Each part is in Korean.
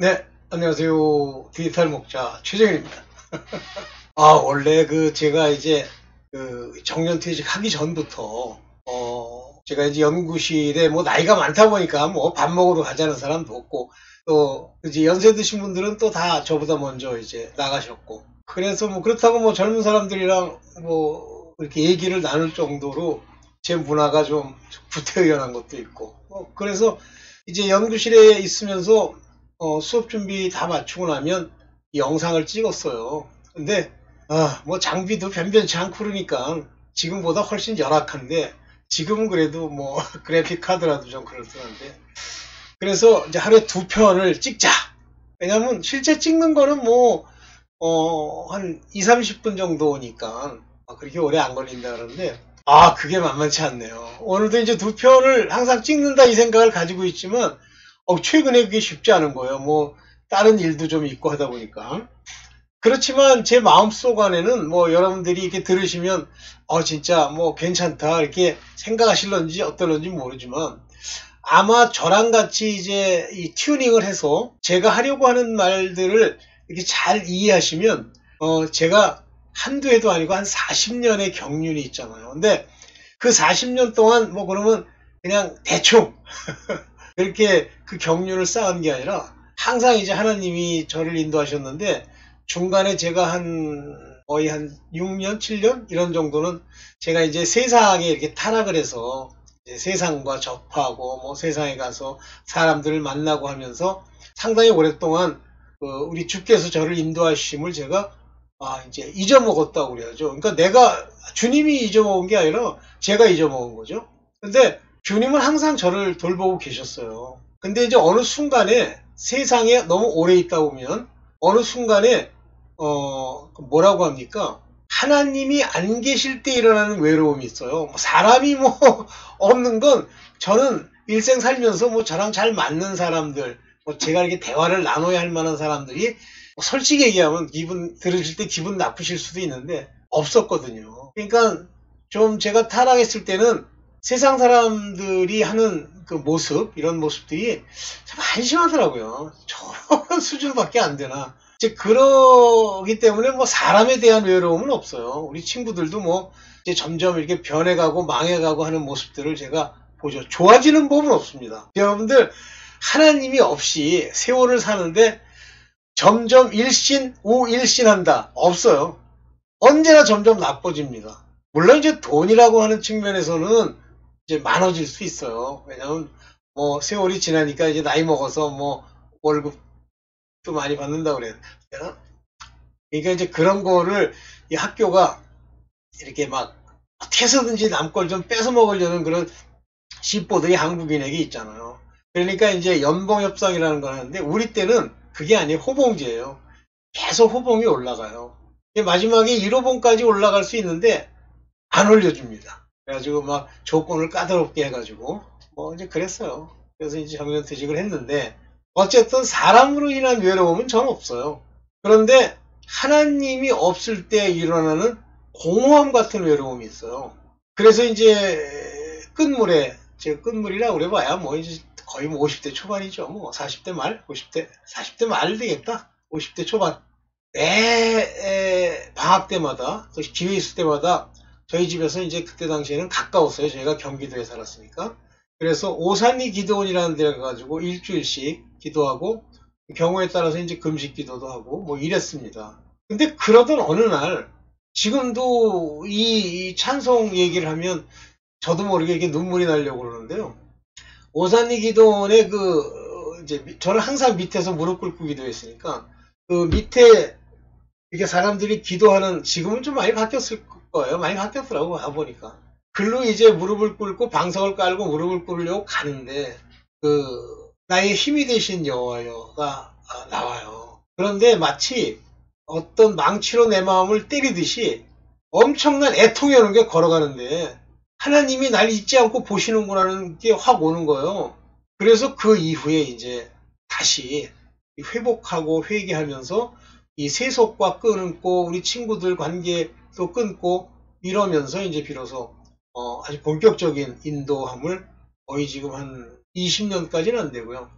네, 안녕하세요. 디지털 목자 최정일입니다. 원래 제가 이제 정년퇴직 하기 전부터, 제가 이제 연구실에 뭐 나이가 많다 보니까 뭐 밥 먹으러 가자는 사람도 없고, 또 이제 연세 드신 분들은 또 다 저보다 먼저 이제 나가셨고, 그래서 뭐 그렇다고 뭐 젊은 사람들이랑 뭐 이렇게 얘기를 나눌 정도로 제 문화가 좀 구태의연한 것도 있고, 그래서 이제 연구실에 있으면서 수업 준비 다 마치고 나면 영상을 찍었어요. 근데 뭐 장비도 변변치 않고 그러니까 지금보다 훨씬 열악한데, 지금은 그래도 뭐 그래픽 카드라도 좀 그렇던데, 그래서 이제 하루에 두 편을 찍자. 왜냐면 실제 찍는 거는 뭐 한 2, 30분 정도니까 그렇게 오래 안 걸린다 그러는데, 그게 만만치 않네요. 오늘도 이제 두 편을 항상 찍는다 이 생각을 가지고 있지만, 최근에 그게 쉽지 않은 거예요. 뭐 다른 일도 좀 있고 하다 보니까. 그렇지만 제 마음속 안에는 뭐 여러분들이 이렇게 들으시면 진짜 뭐 괜찮다 이렇게 생각하실런지 어떨런지 모르지만, 아마 저랑 같이 이제 이 튜닝을 해서 제가 하려고 하는 말들을 이렇게 잘 이해하시면, 제가 한두 해도 아니고 한 40년의 경륜이 있잖아요. 근데 그 40년 동안 뭐 그러면 그냥 대충 그렇게 그 경륜을 쌓은 게 아니라 항상 이제 하나님이 저를 인도하셨는데, 중간에 제가 거의 한 6년, 7년 이런 정도는 제가 이제 세상에 이렇게 타락을 해서 이제 세상과 접하고 뭐 세상에 가서 사람들을 만나고 하면서 상당히 오랫동안 우리 주께서 저를 인도하심을 제가 이제 잊어먹었다고 그래야죠. 그러니까 주님이 잊어먹은 게 아니라 제가 잊어먹은 거죠. 근데 주님은 항상 저를 돌보고 계셨어요. 근데 이제 어느 순간에 세상에 너무 오래 있다 보면 어느 순간에 뭐라고 합니까? 하나님이 안 계실 때 일어나는 외로움이 있어요. 사람이 뭐 없는 건, 저는 일생 살면서 뭐 저랑 잘 맞는 사람들, 뭐 제가 이렇게 대화를 나눠야 할 만한 사람들이 솔직히 얘기하면 들으실 때 기분 나쁘실 수도 있는데 없었거든요. 그러니까 좀 제가 타락했을 때는 세상 사람들이 하는 그 모습, 이런 모습들이 참 한심하더라고요. 저런 수준밖에 안 되나. 이제 그러기 때문에 뭐 사람에 대한 외로움은 없어요. 우리 친구들도 뭐 이제 점점 이렇게 변해가고 망해가고 하는 모습들을 제가 보죠. 좋아지는 법은 없습니다. 여러분들, 하나님이 없이 세월을 사는데 점점 우일신한다. 없어요. 언제나 점점 나빠집니다. 물론 이제 돈이라고 하는 측면에서는 이제 많아질 수 있어요. 왜냐면 뭐 세월이 지나니까 이제 나이 먹어서 뭐 월급도 많이 받는다고 그래요. 그러니까 이제 그런 거를 이 학교가 이렇게 막 어떻게 해서든지 남 걸 좀 뺏어 먹으려는 그런 씨보들이 한국인에게 있잖아요. 그러니까 이제 연봉협상이라는 걸 하는데, 우리 때는 그게 아니에요. 호봉제예요. 계속 호봉이 올라가요. 마지막에 1호봉까지 올라갈 수 있는데 안 올려줍니다. 그래가지고 막 조건을 까다롭게 해가지고 뭐 이제 그랬어요. 그래서 이제 정년퇴직을 했는데, 어쨌든 사람으로 인한 외로움은 전 없어요. 그런데 하나님이 없을 때 일어나는 공허함 같은 외로움이 있어요. 그래서 이제 제가 끝물이라 그래봐야 뭐 이제 거의 뭐 50대 초반이죠. 뭐 40대 말, 40대 말 되겠다. 50대 초반. 매 방학 때마다, 또 기회 있을 때마다 저희 집에서 이제 그때 당시에는 가까웠어요. 저희가 경기도에 살았으니까. 그래서 오산리 기도원이라는 데를 가가지고 일주일씩 기도하고, 경우에 따라서 이제 금식 기도도 하고 뭐 이랬습니다. 근데 그러던 어느 날, 지금도 이 찬송 얘기를 하면 저도 모르게 이렇게 눈물이 나려고 그러는데요. 오산리 기도원의 이제 저는 항상 밑에서 무릎 꿇고 기도했으니까, 그 밑에 이렇게 사람들이 기도하는, 지금은 좀 많이 바뀌었을 거예요. 많이 바뀌었더라고 가보니까. 글로 이제 무릎을 꿇고 방석을 깔고 무릎을 꿇으려고 가는데, 나의 힘이 되신 여호와여가 나와요. 그런데 마치 어떤 망치로 내 마음을 때리듯이 엄청난 애통이 오는 게 걸어가는데, 하나님이 날 잊지 않고 보시는구나는 게 확 오는 거예요. 그래서 그 이후에 이제 다시 회복하고 회개하면서 이 세속과 끊고 우리 친구들 관계도 끊고 이러면서 이제 비로소 아주 본격적인 인도함을, 거의 지금 한 20년까지는 안 되고요.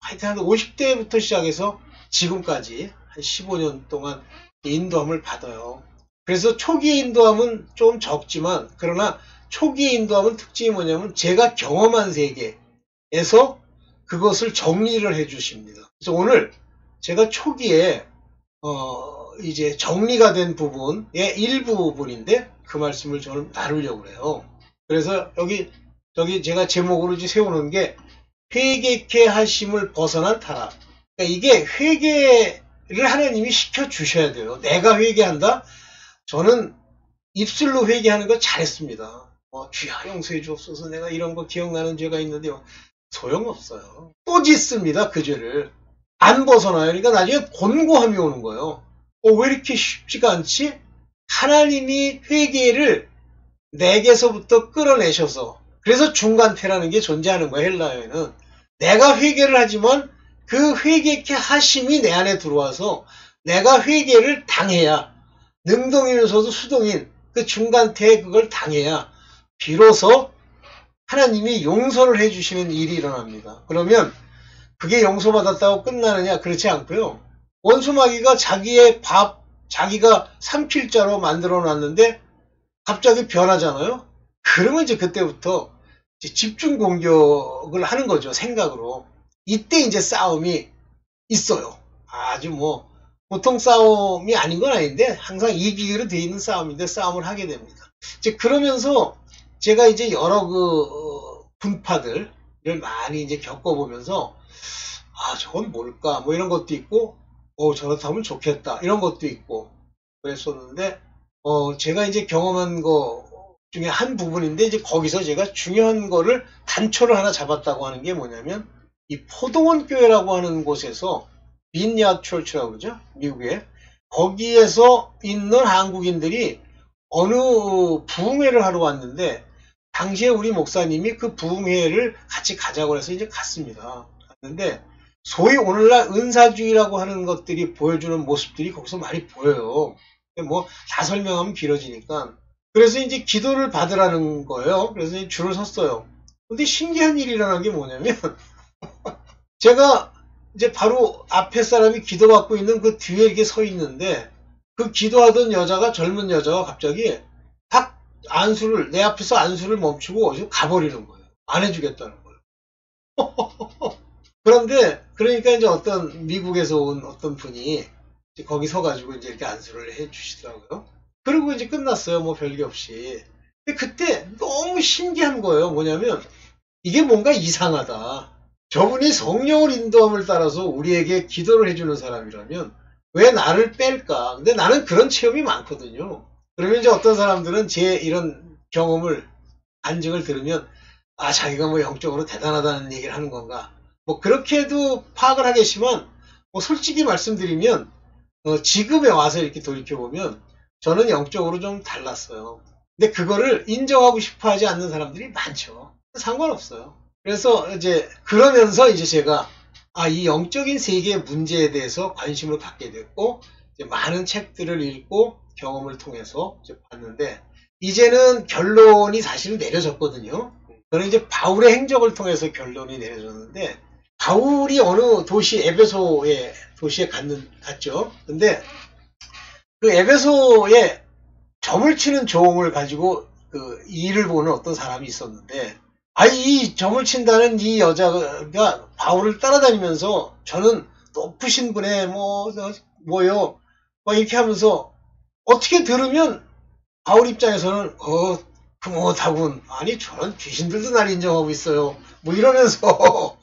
하여튼 한 50대부터 시작해서 지금까지 한 15년 동안 인도함을 받아요. 그래서 초기 인도함은 좀 적지만, 그러나 초기 인도함은 특징이 뭐냐면 제가 경험한 세계에서 그것을 정리를 해 주십니다. 그래서 오늘 제가 초기에 이제 정리가 된 부분의 일부분인데 그 말씀을 저는 나누려고 해요. 그래서 저기 제가 제목으로 이제 세우는 게 회개케 하심을 벗어난 타락. 그러니까 이게 회개를 하나님이 시켜 주셔야 돼요. 내가 회개한다? 저는 입술로 회개하는 거 잘했습니다. 주야 용서해 주옵소서, 내가 이런 거 기억나는 죄가 있는데요. 소용없어요. 또 짓습니다. 그 죄를. 안 벗어나요. 그러니까 나중에 곤고함이 오는 거예요. 왜 이렇게 쉽지가 않지? 하나님이 회개를 내게서부터 끌어내셔서, 그래서 중간태라는 게 존재하는 거예요. 헬라어에는. 내가 회개를 하지만 그 회개케 하심이 내 안에 들어와서 내가 회개를 당해야, 능동이면서도 수동인 그 중간태에 그걸 당해야 비로소 하나님이 용서를 해주시는 일이 일어납니다. 그러면 그게 용서받았다고 끝나느냐? 그렇지 않고요. 원수마귀가 자기의 밥, 자기가 삼킬자로 만들어 놨는데 갑자기 변하잖아요. 그러면 이제 그때부터 이제 집중 공격을 하는 거죠. 생각으로. 이때 이제 싸움이 있어요. 아주 뭐 보통 싸움이 아닌 건 아닌데 항상 이기기로 되어 있는 싸움인데 싸움을 하게 됩니다. 이제 그러면서 제가 이제 여러 분파들을 많이 이제 겪어보면서 저건 뭘까? 뭐 이런 것도 있고, 저렇다면 좋겠다. 이런 것도 있고, 그랬었는데, 제가 이제 경험한 거 중에 한 부분인데, 이제 거기서 제가 중요한 거를 단초를 하나 잡았다고 하는 게 뭐냐면, 이 포도원 교회라고 하는 곳에서, 빈야드 철치라고 그러죠? 미국에. 거기에서 있는 한국인들이 어느 부흥회를 하러 왔는데, 당시에 우리 목사님이 그 부흥회를 같이 가자고 해서 이제 갔습니다. 갔는데, 소위 오늘날 은사주의라고 하는 것들이 보여주는 모습들이 거기서 많이 보여요. 뭐 다 설명하면 길어지니까. 그래서 이제 기도를 받으라는 거예요. 그래서 이제 줄을 섰어요. 근데 신기한 일이 일어난 게 뭐냐면 제가 이제 바로 앞에 사람이 기도받고 있는 그 뒤에 이렇게 서 있는데 그 기도하던 여자가, 젊은 여자가 갑자기 탁 내 앞에서 안수를 멈추고 어디서 가버리는 거예요. 안 해주겠다는 거예요. 그런데 그러니까 이제 어떤 미국에서 온 어떤 분이 이제 거기 서가지고 이제 이렇게 안수를 해주시더라고요. 그리고 이제 끝났어요. 뭐 별게 없이. 근데 그때 너무 신기한 거예요. 뭐냐면 이게 뭔가 이상하다. 저분이 성령을 인도함을 따라서 우리에게 기도를 해주는 사람이라면 왜 나를 뺄까? 근데 나는 그런 체험이 많거든요. 그러면 이제 어떤 사람들은 제 이런 경험을, 간증을 들으면 자기가 뭐 영적으로 대단하다는 얘기를 하는 건가? 뭐 그렇게도 파악을 하겠지만 솔직히 말씀드리면 지금에 와서 이렇게 돌이켜보면 저는 영적으로 좀 달랐어요. 근데 그거를 인정하고 싶어 하지 않는 사람들이 많죠. 상관없어요. 그래서 이제 그러면서 이제 제가 이 영적인 세계의 문제에 대해서 관심을 갖게 됐고 이제 많은 책들을 읽고 경험을 통해서 이제 봤는데 이제는 결론이 사실은 내려졌거든요. 저는 이제 바울의 행적을 통해서 결론이 내려졌는데 바울이 어느 도시, 에베소의 도시에 갔죠. 근데 그 에베소에 점을 치는 종을 가지고 그 일을 보는 어떤 사람이 있었는데 이 점을 친다는 이 여자가 바울을 따라다니면서 저는 높으신 분의 뭐요 이렇게 하면서 어떻게 들으면 바울 입장에서는 그못하군, 아니 저런 귀신들도 날 인정하고 있어요 뭐 이러면서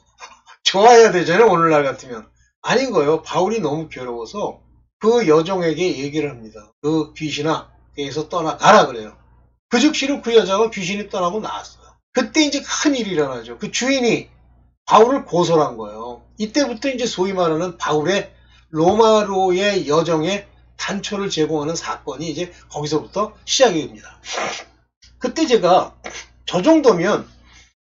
좋아해야 되잖아요. 오늘날 같으면. 아닌 거예요. 바울이 너무 괴로워서 그 여종에게 얘기를 합니다. 그 귀신아, 여기서 떠나가라 그래요. 그 즉시로 그 여자가 귀신이 떠나고 나왔어요. 그때 이제 큰 일이 일어나죠. 그 주인이 바울을 고소를 한 거예요. 이때부터 이제 소위 말하는 바울의 로마로의 여정에 단초를 제공하는 사건이 이제 거기서부터 시작이 됩니다. 그때 제가 저 정도면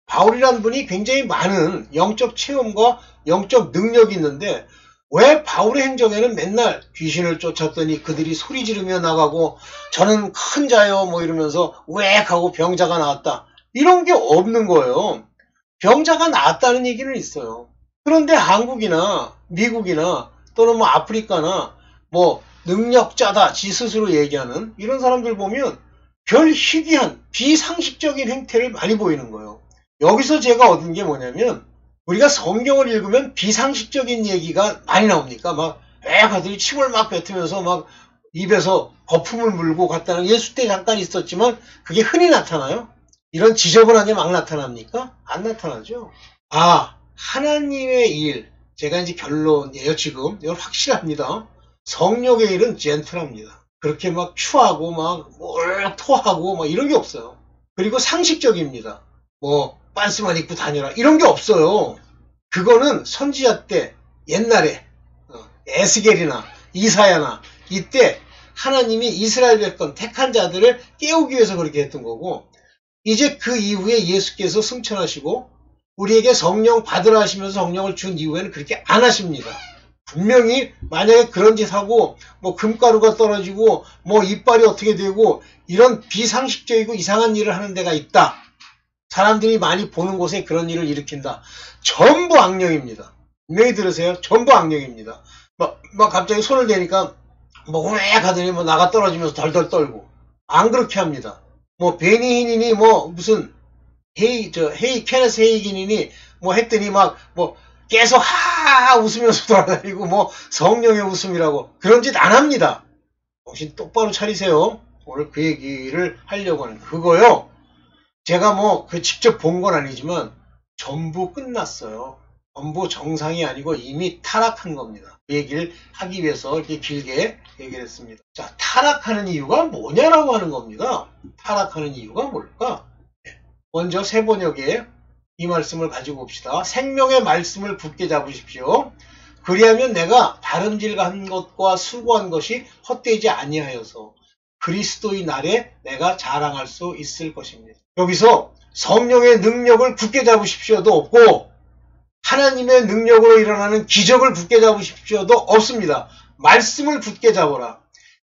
바울이란 분이 굉장히 많은 영적 체험과 영적 능력이 있는데 왜 바울의 행적에는 맨날 귀신을 쫓았더니 그들이 소리 지르며 나가고 저는 큰 자요 뭐 이러면서 웩 하고 병자가 나왔다 이런 게 없는 거예요. 병자가 나았다는 얘기는 있어요. 그런데 한국이나 미국이나 또는 뭐 아프리카나 뭐 능력자다 지 스스로 얘기하는 이런 사람들 보면 별 희귀한 비상식적인 행태를 많이 보이는 거예요. 여기서 제가 얻은 게 뭐냐면 우리가 성경을 읽으면 비상식적인 얘기가 많이 나옵니까? 막 애가들이 침을 막 뱉으면서 막 입에서 거품을 물고 갔다는 예수 때 잠깐 있었지만 그게 흔히 나타나요? 이런 지저분하게 막 나타납니까? 안 나타나죠. 아, 하나님의 일, 제가 이제 결론이에요 지금. 이건 확실합니다. 성령의 일은 젠틀합니다. 그렇게 막 추하고 막 토하고 막 이런 게 없어요. 그리고 상식적입니다. 뭐 빤스만 입고 다녀라 이런 게 없어요. 그거는 선지자 때 옛날에 에스겔이나 이사야나 이때 하나님이 이스라엘 백성 택한 자들을 깨우기 위해서 그렇게 했던 거고 이제 그 이후에 예수께서 승천하시고 우리에게 성령 받으라 하시면서 성령을 준 이후에는 그렇게 안 하십니다. 분명히 만약에 그런 짓 하고 뭐 금가루가 떨어지고 뭐 이빨이 어떻게 되고 이런 비상식적이고 이상한 일을 하는 데가 있다. 사람들이 많이 보는 곳에 그런 일을 일으킨다. 전부 악령입니다. 분명히 들으세요. 전부 악령입니다. 막 갑자기 손을 대니까 뭐 후액 하더니 뭐 나가 떨어지면서 덜덜 떨고 안 그렇게 합니다. 뭐 베니히니니 뭐 무슨 케네스 헤이긴이니 뭐 했더니 막 뭐 계속 하하 웃으면서 돌아다니고 뭐 성령의 웃음이라고 그런 짓 안 합니다. 정신 똑바로 차리세요. 오늘 그 얘기를 하려고 하는 그거요. 제가 뭐 그 직접 본 건 아니지만 전부 끝났어요. 전부 정상이 아니고 이미 타락한 겁니다. 그 얘기를 하기 위해서 이렇게 길게 얘기를 했습니다. 자, 타락하는 이유가 뭐냐라고 하는 겁니다. 타락하는 이유가 뭘까? 먼저 세번역에 이 말씀을 가지고 봅시다. 생명의 말씀을 굳게 잡으십시오. 그리하면 내가 다름질한 것과 수고한 것이 헛되지 아니하여서 그리스도의 날에 내가 자랑할 수 있을 것입니다. 여기서 성령의 능력을 굳게 잡으십시오도 없고 하나님의 능력으로 일어나는 기적을 굳게 잡으십시오도 없습니다. 말씀을 굳게 잡아라.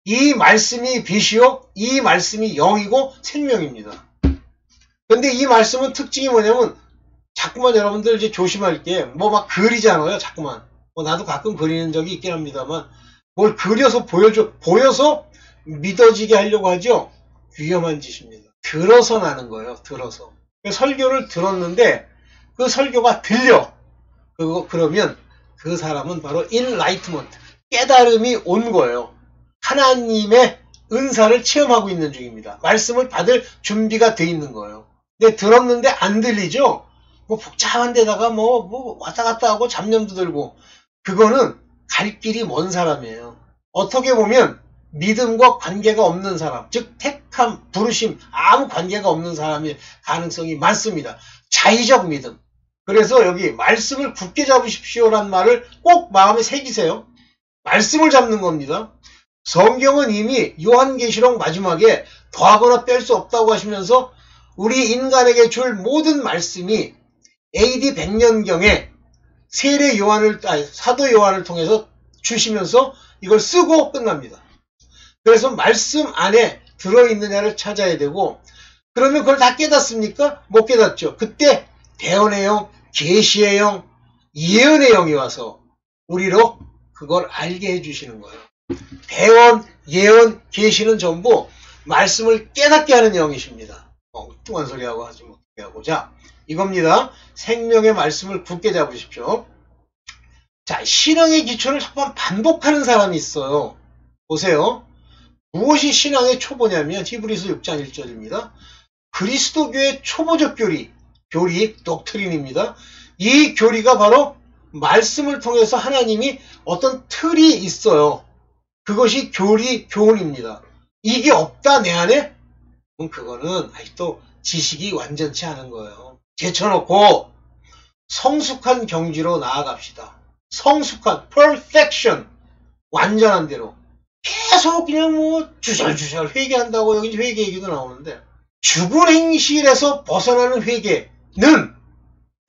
이 말씀이 빛이요 이 말씀이 영이고 생명입니다. 근데 이 말씀은 특징이 뭐냐면 자꾸만 여러분들 이제 조심할 게 뭐 막 그리잖아요. 자꾸만. 뭐 나도 가끔 그리는 적이 있긴 합니다만 뭘 그려서 보여서 믿어지게 하려고 하죠. 위험한 짓입니다. 들어서 나는 거예요. 들어서. 설교를 들었는데 그 설교가 들려. 그러면 그 사람은 바로 enlightenment, 깨달음이 온 거예요. 하나님의 은사를 체험하고 있는 중입니다. 말씀을 받을 준비가 돼 있는 거예요. 근데 들었는데 안 들리죠? 뭐 복잡한 데다가 뭐 왔다 갔다 하고 잡념도 들고 그거는 갈 길이 먼 사람이에요. 어떻게 보면 믿음과 관계가 없는 사람, 즉 택함, 부르심, 아무 관계가 없는 사람일 가능성이 많습니다. 자의적 믿음. 그래서 여기 말씀을 굳게 잡으십시오란 말을 꼭 마음에 새기세요. 말씀을 잡는 겁니다. 성경은 이미 요한계시록 마지막에 더하거나 뺄 수 없다고 하시면서 우리 인간에게 줄 모든 말씀이 AD 100년경에 사도 요한을 통해서 주시면서 이걸 쓰고 끝납니다. 그래서 말씀 안에 들어있느냐를 찾아야 되고 그러면 그걸 다 깨닫습니까? 못 깨닫죠. 그때 대언의 영, 계시의 영, 예언의 영이 와서 우리로 그걸 알게 해주시는 거예요. 대언, 예언, 계시는 전부 말씀을 깨닫게 하는 영이십니다. 엉뚱한 소리하고 하지 못하게 하고. 자, 이겁니다. 생명의 말씀을 굳게 잡으십시오. 자, 신앙의 기초를 한번 반복하는 사람이 있어요. 보세요. 무엇이 신앙의 초보냐면 히브리서 6장 1절입니다. 그리스도교의 초보적 교리 독트린입니다. 이 교리가 바로 말씀을 통해서 하나님이 어떤 틀이 있어요. 그것이 교훈입니다. 이게 없다 내 안에? 그럼 그거는 아직도 지식이 완전치 않은 거예요. 제쳐놓고 성숙한 경지로 나아갑시다. 성숙한 perfection, 완전한 대로. 계속 그냥 뭐 주절주절 회개한다고 여기 회개 얘기도 나오는데 죽은 행실에서 벗어나는 회개는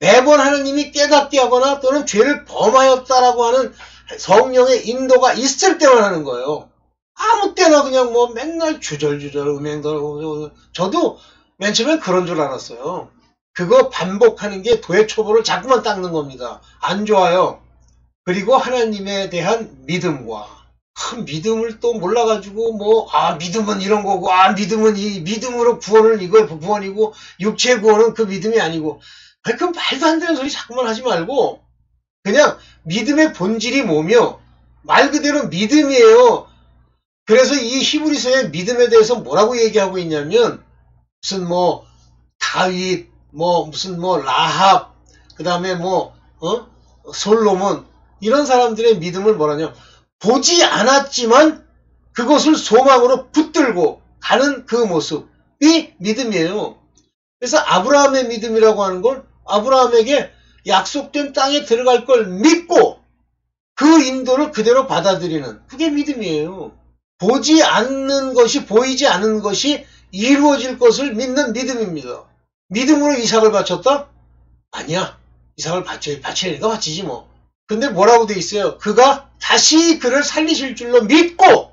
매번 하나님이 깨닫게 하거나 또는 죄를 범하였다라고 하는 성령의 인도가 있을 때만 하는 거예요. 아무 때나 그냥 뭐 맨날 주절주절 음행도 저도 맨 처음엔 그런 줄 알았어요. 그거 반복하는 게 도해초보를 자꾸만 닦는 겁니다. 안 좋아요. 그리고 하나님에 대한 믿음과 그 믿음을 또 몰라가지고 믿음은 이런 거고 믿음은 믿음으로 구원을 이거 구원이고 육체 구원은 그 믿음이 아니고 그 말도 안 되는 소리 자꾸만 하지 말고 그냥 믿음의 본질이 뭐며 말 그대로 믿음이에요. 그래서 이 히브리서의 믿음에 대해서 뭐라고 얘기하고 있냐면 무슨 다윗 무슨 라합 그 다음에 솔로몬 이런 사람들의 믿음을 뭐라냐 보지 않았지만 그것을 소망으로 붙들고 가는 그 모습이 믿음이에요. 그래서 아브라함의 믿음이라고 하는 건 아브라함에게 약속된 땅에 들어갈 걸 믿고 그 인도를 그대로 받아들이는 그게 믿음이에요. 보지 않는 것이 보이지 않는 것이 이루어질 것을 믿는 믿음입니다. 믿음으로 이삭을 바쳤다? 아니야. 이삭을 바치니까 바치지 뭐. 근데 뭐라고 돼 있어요? 그가 다시 그를 살리실 줄로 믿고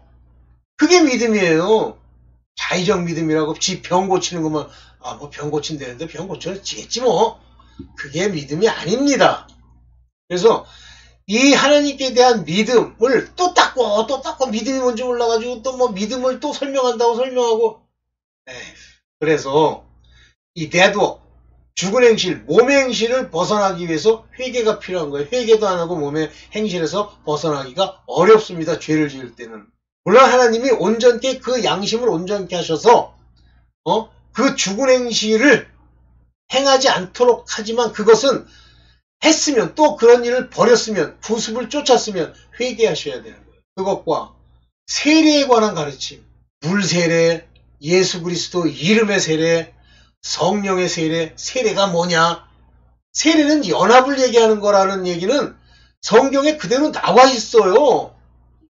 그게 믿음이에요. 자의적 믿음이라고 지 병 고치는 것만 병 고친다는데 병 고쳐지겠지 뭐. 그게 믿음이 아닙니다. 그래서 이 하나님께 대한 믿음을 또 닦고 믿음이 뭔지 몰라가지고 또 믿음을 또 설명한다고 설명하고 그래서 이 데드워크 죽은 행실, 몸의 행실을 벗어나기 위해서 회개가 필요한 거예요. 회개도 안 하고 몸의 행실에서 벗어나기가 어렵습니다. 죄를 지을 때는. 물론 하나님이 온전케 그 양심을 온전케 하셔서 그 죽은 행실을 행하지 않도록 하지만 그것은 했으면 또 그런 일을 버렸으면 부습을 쫓았으면 회개하셔야 되는 거예요. 그것과 세례에 관한 가르침, 물세례, 예수 그리스도 이름의 세례, 성령의 세례, 세례가 뭐냐? 세례는 연합을 얘기하는 거라는 얘기는 성경에 그대로 나와 있어요.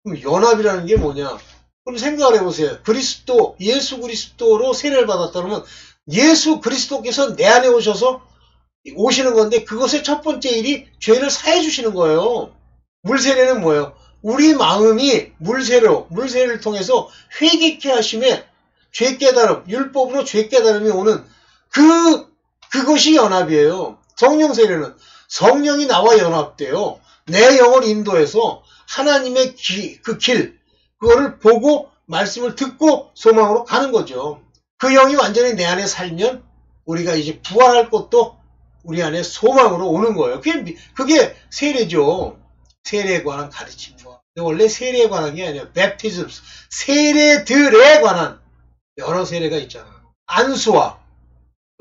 그럼 연합이라는 게 뭐냐? 그럼 생각을 해보세요. 예수 그리스도로 세례를 받았다 그러면 예수 그리스도께서 내 안에 오시는 건데 그것의 첫 번째 일이 죄를 사해 주시는 거예요. 물세례는 뭐예요? 우리 마음이 물세례를 통해서 회개케 하심에 죄 깨달음, 율법으로 죄 깨달음이 오는 그것이 연합이에요. 성령 세례는 성령이 나와 연합돼요. 내 영을 인도해서 하나님의 그거를 보고 말씀을 듣고 소망으로 가는 거죠. 그 영이 완전히 내 안에 살면 우리가 이제 부활할 것도 우리 안에 소망으로 오는 거예요. 그게 세례죠. 세례에 관한 가르침과. 원래 세례에 관한 게 아니라 baptism, 세례들에 관한 여러 세례가 있잖아요. 안수와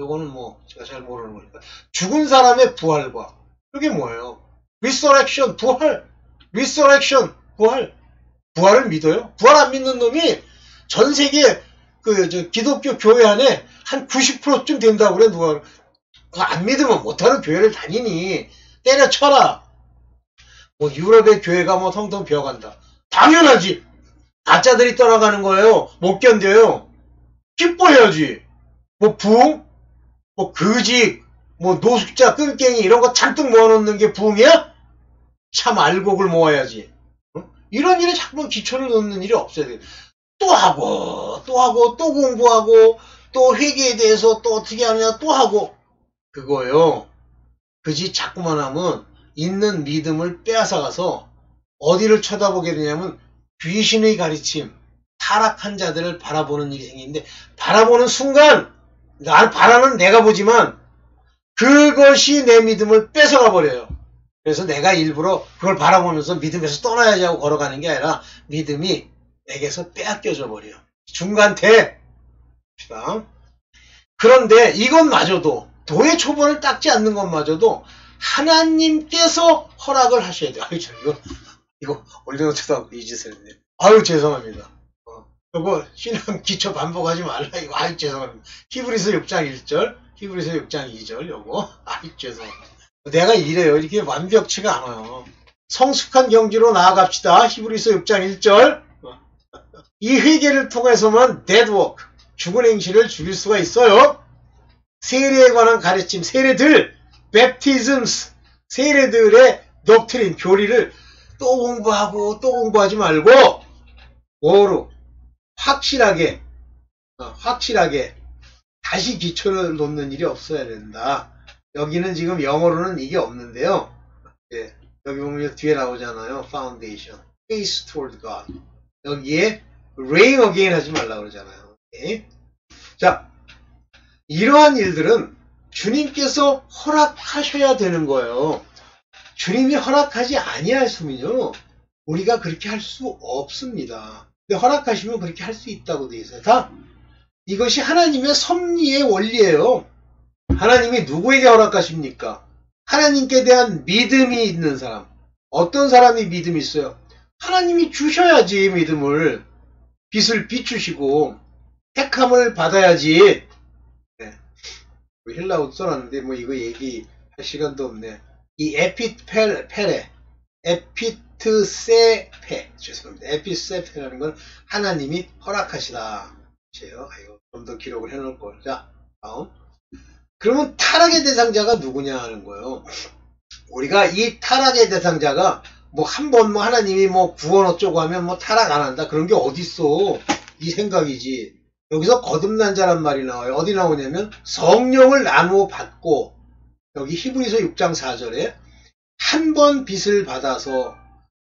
요거는 제가 잘 모르는 거니까 죽은 사람의 부활과 그게 뭐예요? resurrection 부활, resurrection 부활을 믿어요? 부활 안 믿는 놈이 전 세계 기독교 교회 안에 한 90%쯤 된다고 그래. 누가 안 믿으면 못하는 교회를 다니니 때려쳐라. 유럽의 교회가 텅텅 비어간다. 당연하지. 가짜들이 떠나가는 거예요. 못 견뎌요. 기뻐해야지. 부흥? 거지, 노숙자, 끈깽이 이런 거 잔뜩 모아놓는 게 부흥이야? 참 알곡을 모아야지. 이런 일에 자꾸만 기초를 놓는 일이 없어야 돼. 또 하고 또 공부하고 또 회개에 대해서 또 어떻게 하느냐 또 하고 그거요. 그지 자꾸만 하면 있는 믿음을 빼앗아가서 어디를 쳐다보게 되냐면 귀신의 가르침, 타락한 자들을 바라보는 일이 생기는데 바라보는 순간 날 바라는 내가 보지만 그것이 내 믿음을 뺏어가 버려요. 그래서 내가 일부러 그걸 바라보면서 믿음에서 떠나야지 하고 걸어가는 게 아니라 믿음이 내게서 빼앗겨져 버려요. 중간태. 그런데 이것마저도 도의 초본을 닦지 않는 것마저도 하나님께서 허락을 하셔야 돼요. 아유, 이거 올려놓지도 않고 이 짓을 했네. 아유, 죄송합니다. 요거 신앙 기초 반복하지 말라. 이거 아유, 죄송합니다. 히브리서 6장 1절, 히브리서 6장 2절 요거. 아유, 죄송합니다. 내가 이래요. 이렇게 완벽치가 않아요. 성숙한 경지로 나아갑시다. 히브리서 6장 1절. 이 회개를 통해서만 데드워크, 죽은 행실을 죽일 수가 있어요. 세례에 관한 가르침, 세례들, baptisms, 세례들의 doctrine, 교리를 또 공부하고 또 공부하지 말고 뭐로 확실하게 다시 기초를 놓는 일이 없어야 된다. 여기는 지금 영어로는 이게 없는데요. 예, 여기 보면 뒤에 나오잖아요. Foundation, face toward God. 여기에 rain again 하지 말라고 그러잖아요. 예? 자, 이러한 일들은 주님께서 허락하셔야 되는 거예요. 주님이 허락하지 아니하시면요, 우리가 그렇게 할 수 없습니다. 근데 허락하시면 그렇게 할 수 있다고 되어 있어요. 다 이것이 하나님의 섭리의 원리예요. 하나님이 누구에게 허락하십니까? 하나님께 대한 믿음이 있는 사람. 어떤 사람이 믿음이 있어요? 하나님이 주셔야지 믿음을. 빛을 비추시고 택함을 받아야지. 네. 헬라어 써놨는데 뭐 이거 얘기할 시간도 없네. 이 에피트세페, 죄송합니다. 에피세페라는 건 하나님이 허락하시다. 이거 좀 더 기록을 해놓을 걸. 자, 다음. 그러면 타락의 대상자가 누구냐 하는 거예요. 우리가 이 타락의 대상자가 뭐 한 번 뭐 하나님이 뭐 구원 어쩌고 하면 뭐 타락 안 한다. 그런 게 어딨어. 이 생각이지. 여기서 거듭난 자란 말이 나와요. 어디 나오냐면 성령을 나누어 받고, 여기 히브리서 6장 4절에 한 번 빛을 받아서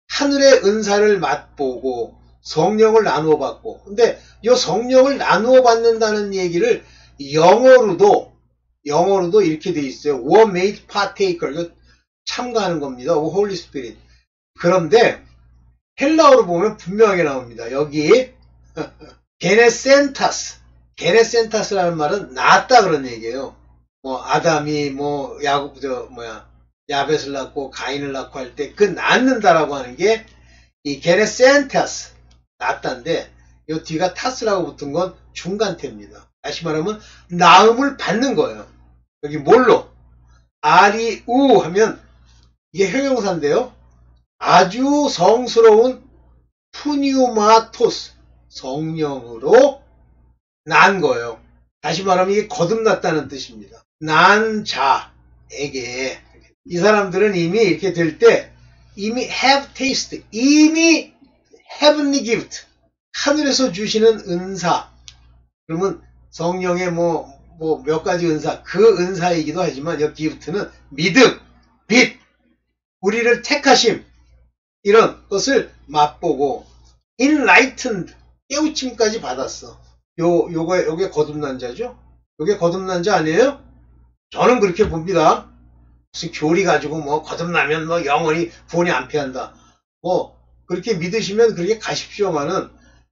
하늘의 은사를 맛보고 성령을 나누어 받고. 근데 이 성령을 나누어 받는다는 얘기를 영어로도 이렇게 돼 있어요. were made partaker. 이거 참가하는 겁니다. Holy Spirit. 그런데 헬라어로 보면 분명하게 나옵니다. 여기 게네센타스라는 말은 낳았다 그런 얘기예요. 뭐 아담이 뭐 야벳을 낳고 가인을 낳고 할 때 그 낳는다라고 하는 게 이 게네센타스, 낳았다인데 이 뒤가 타스라고 붙은 건 중간태입니다. 다시 말하면 낳음을 받는 거예요. 여기 뭘로? 아리우 하면 이게 형용사인데요. 아주 성스러운 푸뉴마토스, 성령으로 난 거예요. 다시 말하면 이게 거듭났다는 뜻입니다. 난 자에게. 이 사람들은 이미 이렇게 될 때 이미 have tasted, 이미 heavenly gift, 하늘에서 주시는 은사. 그러면 성령의 뭐 몇 가지 은사, 그 은사이기도 하지만 이 gift는 믿음, 빛, 우리를 택하심, 이런 것을 맛보고 enlightened, 깨우침까지 받았어. 요게 거듭난 자죠? 요게 거듭난 자 아니에요? 저는 그렇게 봅니다. 무슨 교리 가지고 뭐 거듭나면 뭐 영원히 구원이 안 피한다. 뭐 그렇게 믿으시면 그렇게 가십시오만은,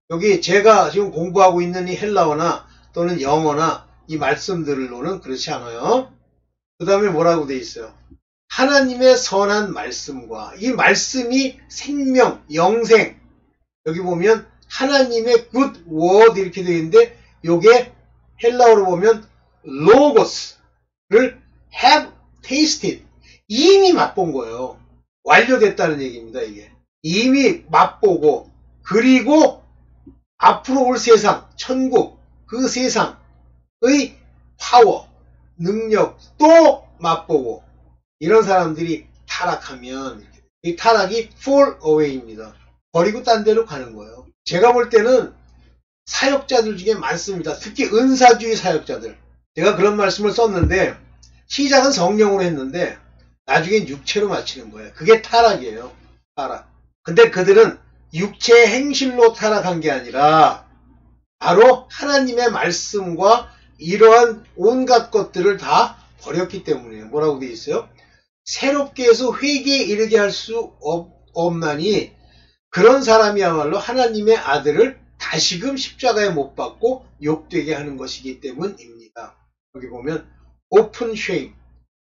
여기 제가 지금 공부하고 있는 이 헬라어나 또는 영어나 이 말씀들로는 그렇지 않아요. 그 다음에 뭐라고 돼 있어요? 하나님의 선한 말씀과, 이 말씀이 생명, 영생. 여기 보면 하나님의 good word 이렇게 되어 있는데, 요게 헬라어로 보면 로고스를 have tasted, 이미 맛본 거예요. 완료됐다는 얘기입니다. 이게 이미 맛보고, 그리고 앞으로 올 세상, 천국, 그 세상의 파워, 능력도 맛보고. 이런 사람들이 타락하면 이 타락이 fall away입니다. 버리고 딴 데로 가는 거예요. 제가 볼 때는 사역자들 중에 많습니다. 특히 은사주의 사역자들. 제가 그런 말씀을 썼는데, 시작은 성령으로 했는데 나중엔 육체로 마치는 거예요. 그게 타락이에요. 타락. 근데 그들은 육체의 행실로 타락한 게 아니라 바로 하나님의 말씀과 이러한 온갖 것들을 다 버렸기 때문이에요. 뭐라고 되어 있어요? 새롭게 해서 회개에 이르게 할 수 없나니 그런 사람이야말로 하나님의 아들을 다시금 십자가에 못 박고 욕되게 하는 것이기 때문입니다. 여기 보면 오픈 쉐임,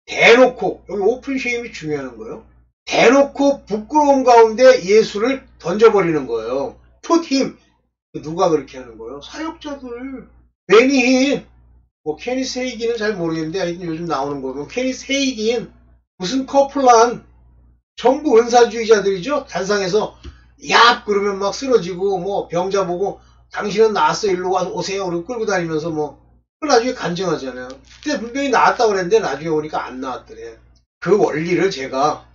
대놓고, 여기 오픈 쉐임이 중요한 거예요. 대놓고 부끄러움 가운데 예수를 던져버리는 거예요. put him. 누가 그렇게 하는 거예요? 사역자들. 베니힌, 뭐 케니스 헤이긴은 잘 모르겠는데 하여튼 요즘 나오는 거면 케니스 헤이긴, 무슨 커플란, 전부 은사주의자들이죠. 단상에서 야 그러면 막 쓰러지고, 뭐 병자 보고 당신은 나았어 일로 와 오세요 그러고 끌고 다니면서 뭐 나중에 간증하잖아요. 근데 분명히 나았다고 그랬는데 나중에 오니까 안 나왔더래. 그 원리를 제가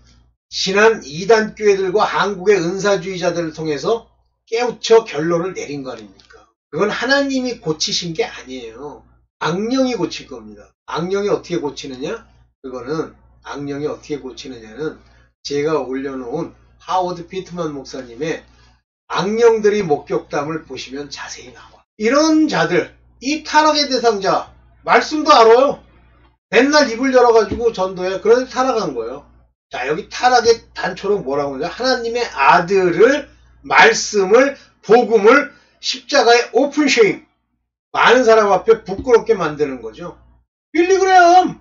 지난 이단 교회들과 한국의 은사주의자들을 통해서 깨우쳐 결론을 내린 거 아닙니까? 그건 하나님이 고치신 게 아니에요. 악령이 고칠 겁니다. 악령이 어떻게 고치느냐? 그거는 악령이 어떻게 고치느냐는 제가 올려놓은 하워드 피트만 목사님의 악령들이 목격담을 보시면 자세히 나와. 이런 자들, 이 타락의 대상자, 말씀도 알아요. 맨날 입을 열어가지고 전도해. 그런데 타락한 거예요. 자, 여기 타락의 단초로 뭐라고 하냐? 하나님의 아들을, 말씀을, 복음을 십자가에 오픈쉐임, 많은 사람 앞에 부끄럽게 만드는 거죠. 빌리그레엄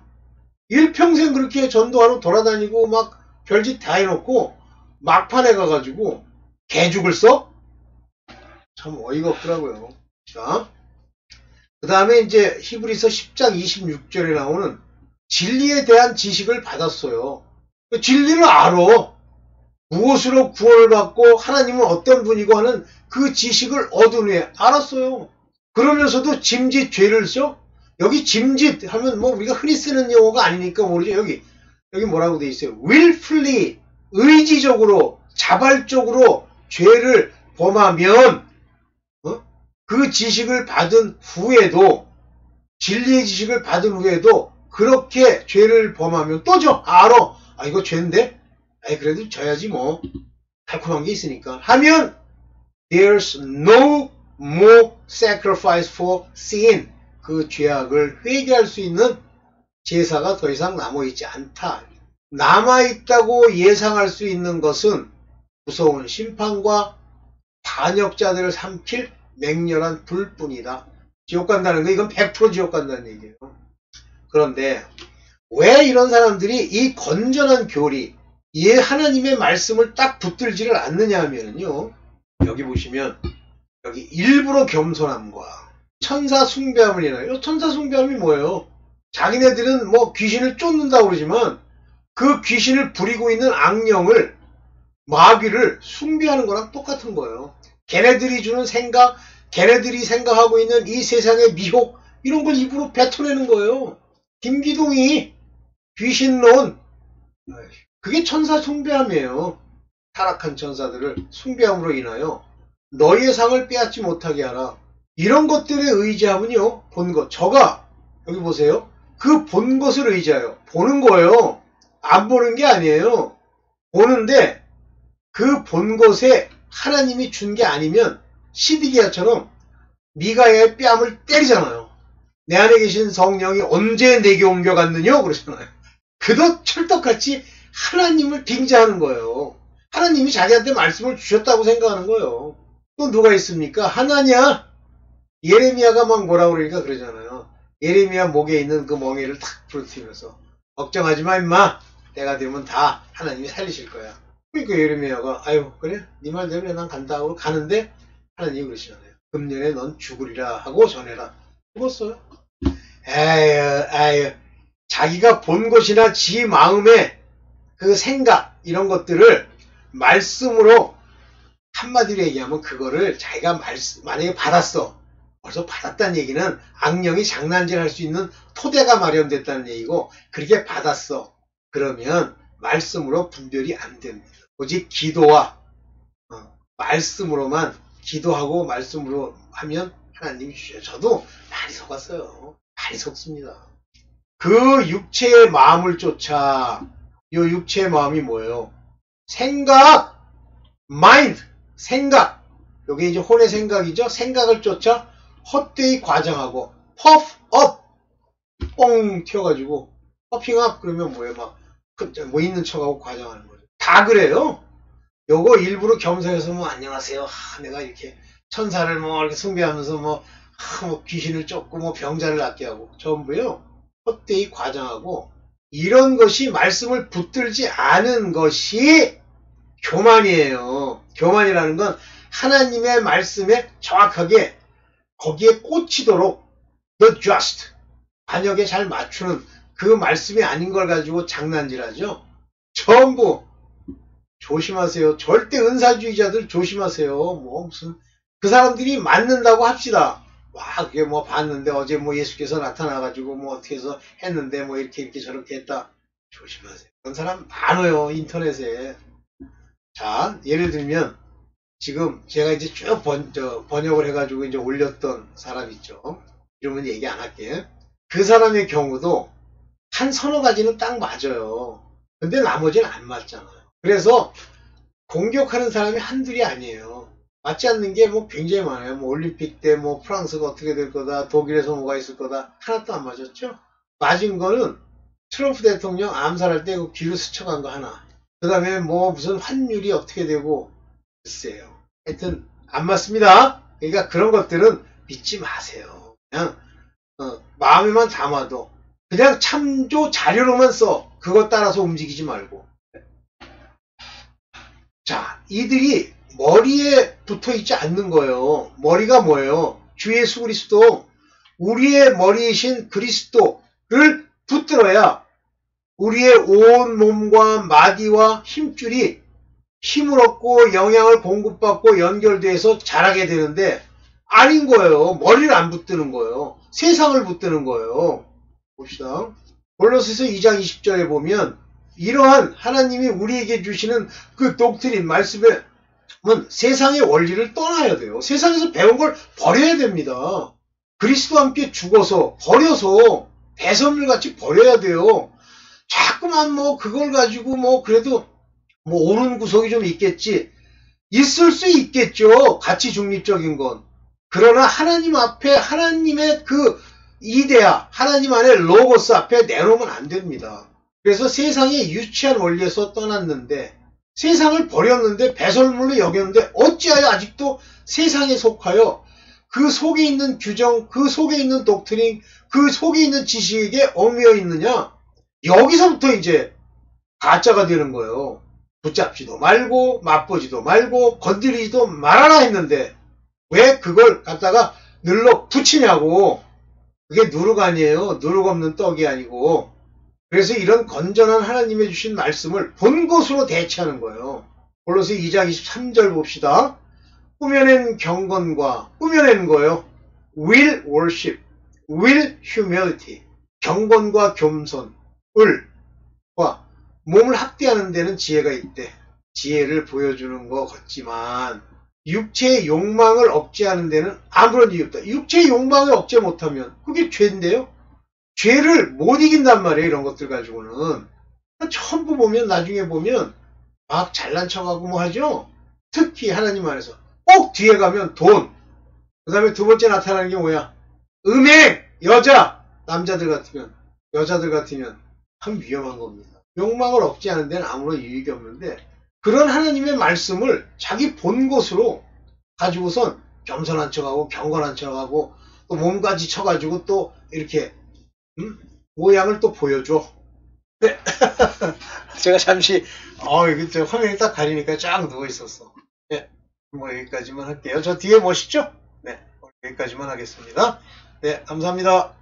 일평생 그렇게 전도하러 돌아다니고 막 별짓 다 해놓고 막판에 가가지고 개죽을 써? 참 어이가 없더라고요. 자, 그 다음에 이제 히브리서 10장 26절에 나오는 진리에 대한 지식을 받았어요. 진리를 알아. 무엇으로 구원을 받고 하나님은 어떤 분이고 하는 그 지식을 얻은 후에 알았어요. 그러면서도 짐짓 죄를 써? 여기 짐짓 하면 뭐 우리가 흔히 쓰는 용어가 아니니까 모르죠. 여기 뭐라고 돼 있어요? willfully, 의지적으로, 자발적으로 죄를 범하면 그 지식을 받은 후에도, 진리의 지식을 받은 후에도 그렇게 죄를 범하면 또 져. 알아. 아, 이거 죄인데? 아이, 그래도 져야지 뭐. 달콤한 게 있으니까. 하면 there's no more sacrifice for sin. 그 죄악을 회개할 수 있는 제사가 더 이상 남아있지 않다. 남아있다고 예상할 수 있는 것은 무서운 심판과 반역자들을 삼킬 맹렬한 불뿐이다. 지옥 간다는 거, 이건 100% 지옥 간다는 얘기예요. 그런데 왜 이런 사람들이 이 건전한 교리, 이 하나님의 말씀을 딱 붙들지를 않느냐 하면요, 여기 보시면 여기 일부러 겸손함과 천사 숭배함을 인하여, 천사 숭배함이 뭐예요? 자기네들은 뭐 귀신을 쫓는다고 그러지만 그 귀신을 부리고 있는 악령을, 마귀를 숭배하는 거랑 똑같은 거예요. 걔네들이 주는 생각, 걔네들이 생각하고 있는 이 세상의 미혹, 이런 걸 입으로 뱉어내는 거예요. 김기동이 귀신론, 그게 천사 숭배함이에요. 타락한 천사들을 숭배함으로 인하여 너희의 상을 빼앗지 못하게 하라. 이런 것들에 의지하면요, 본 것, 저가 여기 보세요, 그 본 것을 의지하여 보는 거예요. 안 보는 게 아니에요. 보는데 그 본 것에 하나님이 준 게 아니면 시드기야처럼 미가야의 뺨을 때리잖아요. 내 안에 계신 성령이 언제 내게 옮겨갔느냐 그러잖아요. 그도 철떡같이 하나님을 빙자하는 거예요. 하나님이 자기한테 말씀을 주셨다고 생각하는 거예요. 또 누가 있습니까? 하나냐? 예레미야가 막 뭐라고 그러니까 그러잖아요. 예레미야 목에 있는 그 멍에를 탁 부러뜨리면서 걱정하지 마 임마, 때가 되면 다 하나님이 살리실 거야. 그러니까 예레미야가 아유 그래 네 말대로 난 간다 하고 가는데 하나님이 그러시잖아요. 금년에 넌 죽으리라 하고 전해라. 죽었어요. 에휴 자기가 본 것이나 지 마음의 그 생각, 이런 것들을 말씀으로 한마디로 얘기하면 그거를 자기가 만약에 받았어. 벌써 받았다는 얘기는 악령이 장난질 할 수 있는 토대가 마련됐다는 얘기고, 그렇게 받았어. 그러면 말씀으로 분별이 안 됩니다. 오직 기도와 말씀으로만 기도하고 말씀으로 하면 하나님이 주셔요. 저도 많이 속았어요. 많이 속습니다. 그 육체의 마음을 쫓아. 이 육체의 마음이 뭐예요? 생각, 마인드, 생각. 여기 이제 혼의 생각이죠. 생각을 쫓아 헛되이 과장하고, 퍼프 업, 뻥 튀어가지고 퍼핑업 그러면 뭐예요? 막 뭐 있는 척하고 과장하는 거죠. 다 그래요. 요거 일부러 겸손해서 뭐 안녕하세요, 내가 이렇게 천사를 뭐 이렇게 숭배하면서 뭐 귀신을 쫓고 뭐 병자를 낫게 하고, 전부요 헛되이 과장하고, 이런 것이 말씀을 붙들지 않은 것이 교만이에요. 교만이라는 건 하나님의 말씀에 정확하게 거기에 꽂히도록 the just, 반역에 잘 맞추는 그 말씀이 아닌 걸 가지고 장난질하죠. 전부 조심하세요. 절대 은사주의자들 조심하세요. 뭐 무슨 그 사람들이 맞는다고 합시다. 와 그게 뭐 봤는데 어제 뭐 예수께서 나타나가지고 뭐 어떻게 해서 했는데 뭐 이렇게 저렇게 했다. 조심하세요. 그런 사람 많아요 인터넷에. 자 예를 들면 지금 제가 이제 쭉 번역을 해가지고 이제 올렸던 사람 있죠. 이러면 얘기 안 할게. 그 사람의 경우도 한 서너 가지는 딱 맞아요. 근데 나머지는 안 맞잖아요. 그래서 공격하는 사람이 한둘이 아니에요. 맞지 않는 게 뭐 굉장히 많아요. 뭐 올림픽 때 뭐 프랑스가 어떻게 될 거다, 독일에서 뭐가 있을 거다, 하나도 안 맞았죠. 맞은 거는 트럼프 대통령 암살할 때 그 귀로 스쳐간 거 하나. 그 다음에 뭐 무슨 환율이 어떻게 되고, 글쎄요. 하여튼 안 맞습니다. 그러니까 그런 것들은 믿지 마세요. 그냥 마음에만 담아도 그냥 참조 자료로만 써. 그것 따라서 움직이지 말고. 자, 이들이 머리에 붙어 있지 않는 거예요. 머리가 뭐예요? 주 예수 그리스도, 우리의 머리이신 그리스도를 붙들어야 우리의 온 몸과 마디와 힘줄이 힘을 얻고 영양을 공급받고 연결돼서 자라게 되는데 아닌 거예요. 머리를 안 붙드는 거예요. 세상을 붙드는 거예요. 봅시다. 골로새서 2장 20절에 보면 이러한 하나님이 우리에게 주시는 그 독트린 말씀은 세상의 원리를 떠나야 돼요. 세상에서 배운 걸 버려야 됩니다. 그리스도와 함께 죽어서 버려서 배설물같이 버려야 돼요. 자꾸만 뭐 그걸 가지고 뭐 그래도 뭐 옳은 구석이 좀 있겠지. 있을 수 있겠죠. 가치 중립적인 건. 그러나 하나님 앞에 하나님의 그 이데아, 하나님 안에 로고스 앞에 내놓으면 안 됩니다. 그래서 세상의 유치한 원리에서 떠났는데 세상을 버렸는데 배설물로 여겼는데 어찌하여 아직도 세상에 속하여 그 속에 있는 규정, 그 속에 있는 독트린, 그 속에 있는 지식에 얽매여 있느냐? 여기서부터 이제 가짜가 되는 거예요. 붙잡지도 말고 맛보지도 말고 건드리지도 말아라 했는데 왜 그걸 갖다가 늘러 붙이냐고. 그게 누룩 아니에요. 누룩 없는 떡이 아니고. 그래서 이런 건전한 하나님의 주신 말씀을 본 것으로 대체하는 거예요. 골로새 2장 23절 봅시다. 꾸며낸 경건과 꾸며낸 거예요. will worship, will humility. 경건과 겸손, 을과 몸을 학대하는 데는 지혜가 있대. 지혜를 보여주는 것 같지만 육체의 욕망을 억제하는 데는 아무런 이유 없다. 육체의 욕망을 억제 못하면 그게 죄인데요. 죄를 못 이긴단 말이에요. 이런 것들 가지고는. 전부 보면 나중에 보면 막 잘난 척하고 뭐 하죠. 특히 하나님 안에서 꼭 뒤에 가면 돈, 그 다음에 두 번째 나타나는 게 뭐야? 음행, 여자. 남자들 같으면, 여자들 같으면 참 위험한 겁니다. 욕망을 억제하는 데는 아무런 유익이 없는데 그런 하나님의 말씀을 자기 본 것으로 가지고선 겸손한 척하고 경건한 척하고 또 몸까지 쳐가지고 또 이렇게 모양을 또 보여줘. 네. 제가 잠시 이게 화면이 딱 가리니까 쫙 누워 있었어. 네. 뭐 여기까지만 할게요. 저 뒤에 멋있죠? 네. 여기까지만 하겠습니다. 네, 감사합니다.